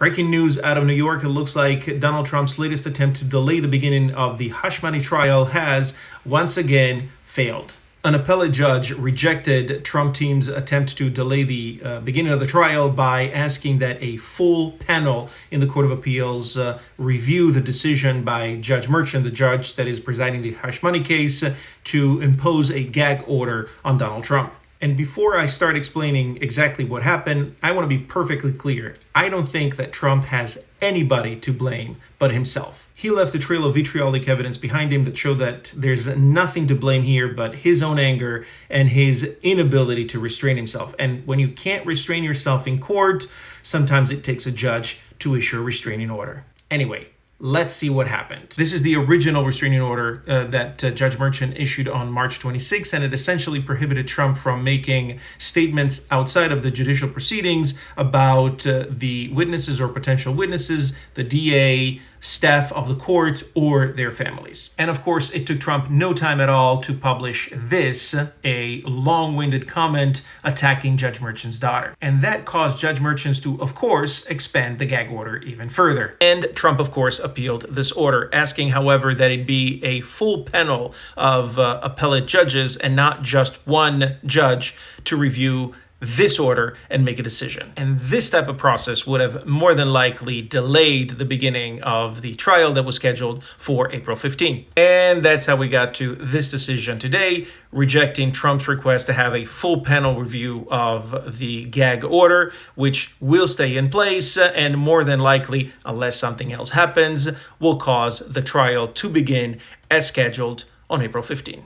Breaking news out of New York. It looks like Donald Trump's latest attempt to delay the beginning of the hush money trial has once again failed. An appellate judge rejected Trump team's attempt to delay the beginning of the trial by asking that a full panel in the Court of Appeals review the decision by Judge Merchan, the judge that is presiding the hush money case, to impose a gag order on Donald Trump. And before I start explaining exactly what happened, I want to be perfectly clear. I don't think that Trump has anybody to blame but himself. He left a trail of vitriolic evidence behind him that showed that there's nothing to blame here but his own anger and his inability to restrain himself. And when you can't restrain yourself in court, sometimes it takes a judge to issue a restraining order. Anyway, let's see what happened. This is the original restraining order that Judge Merchan issued on March 26, and it essentially prohibited Trump from making statements outside of the judicial proceedings about the witnesses or potential witnesses, the DA, staff of the court, or their families. And of course, it took Trump no time at all to publish this, a long-winded comment attacking Judge Merchan's daughter. And that caused Judge Merchan to, of course, expand the gag order even further. And Trump, of course, appealed this order, asking, however, that it be a full panel of appellate judges and not just one judge to review this order and make a decision. And this type of process would have more than likely delayed the beginning of the trial that was scheduled for April 15. And that's how we got to this decision today, rejecting Trump's request to have a full panel review of the gag order, which will stay in place and more than likely, unless something else happens, will cause the trial to begin as scheduled on April 15.